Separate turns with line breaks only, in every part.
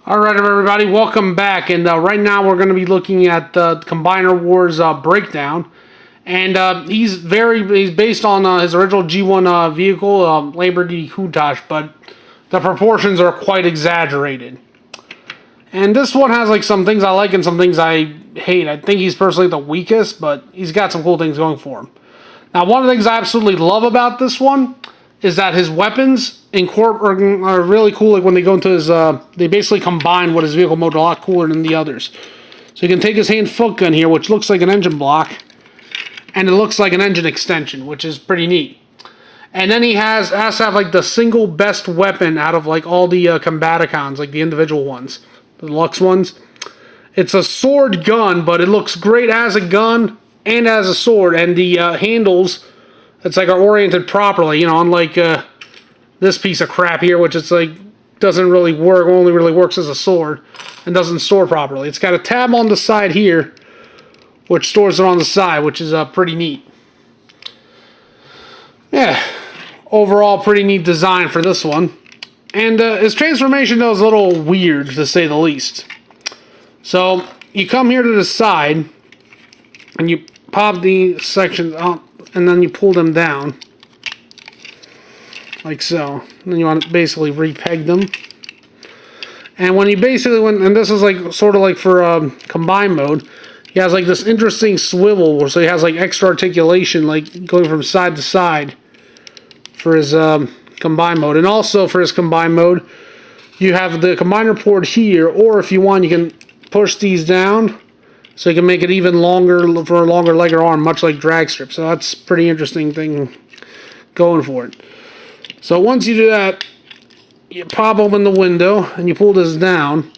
Alright everybody, welcome back, and right now we're going to be looking at Combiner Wars breakdown, and he's based on his original G1 vehicle, Liberty Countach, but the proportions are quite exaggerated. And this one has like some things I like and some things I hate. I think he's personally the weakest, but he's got some cool things going for him. Now, one of the things I absolutely love about this one is that his weapons are really cool. Like when they go into his, they basically combine with his vehicle mode a lot cooler than the others. So you can take his hand-foot gun here, which looks like an engine block, and it looks like an engine extension, which is pretty neat. And then he has to have like the single best weapon out of like all the Combaticons, like the individual ones, the deluxe ones. It's a sword gun, but it looks great as a gun and as a sword, and the handles, it's like are oriented properly, you know, unlike this piece of crap here, which it's like doesn't really work, only really works as a sword and doesn't store properly. It's got a tab on the side here, which stores it on the side, which is pretty neat. Yeah, overall pretty neat design for this one. And his transformation though is a little weird, to say the least. So you come here to the side and you pop the sections out, and then you pull them down like so. And then you want to basically repeg them. And when you basically, and this is like sort of like for combine mode, he has like this interesting swivel, so he has like extra articulation, like going from side to side for his combine mode. And also for his combine mode, you have the combiner port here, or if you want, you can push these down so you can make it even longer for a longer leg or arm, much like drag strip. So that's a pretty interesting thing going for it. So once you do that, you pop open the window and you pull this down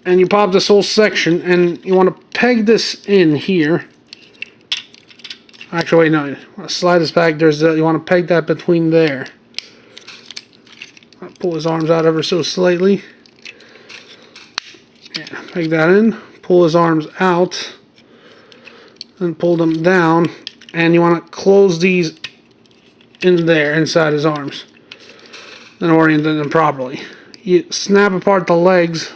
and you pop this whole section, and you want to peg this in here. Actually, wait, no, you want to slide this back. You want to peg that between there. I'll pull his arms out ever so slightly. Yeah, peg that in. Pull his arms out and pull them down, and you want to close these in there inside his arms and orient them properly. You snap apart the legs,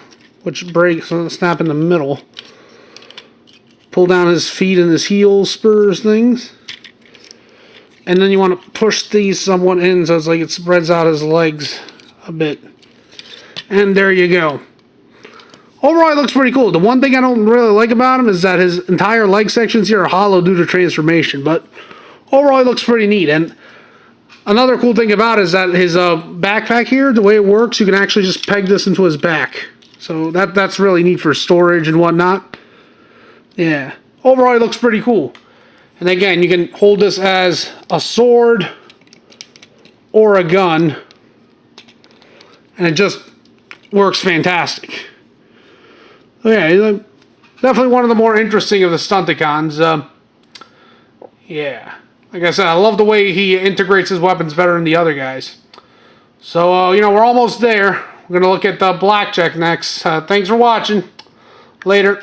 which breaks, so snap in the middle. Pull down his feet and his heel spurs things, and then you want to push these somewhat in so it's like it spreads out his legs a bit, and there you go. Overall, it looks pretty cool. The one thing I don't really like about him is that his entire leg sections here are hollow due to transformation, but overall, it looks pretty neat. And another cool thing about it is that his backpack here, the way it works, you can actually just peg this into his back. So that's really neat for storage and whatnot. Yeah. Overall, it looks pretty cool. And again, you can hold this as a sword or a gun, and it just works fantastic. Yeah, definitely one of the more interesting of the Stunticons. Yeah. Like I said, I love the way he integrates his weapons better than the other guys. So, you know, we're almost there. We're going to look at the Blackjack next. Thanks for watching. Later.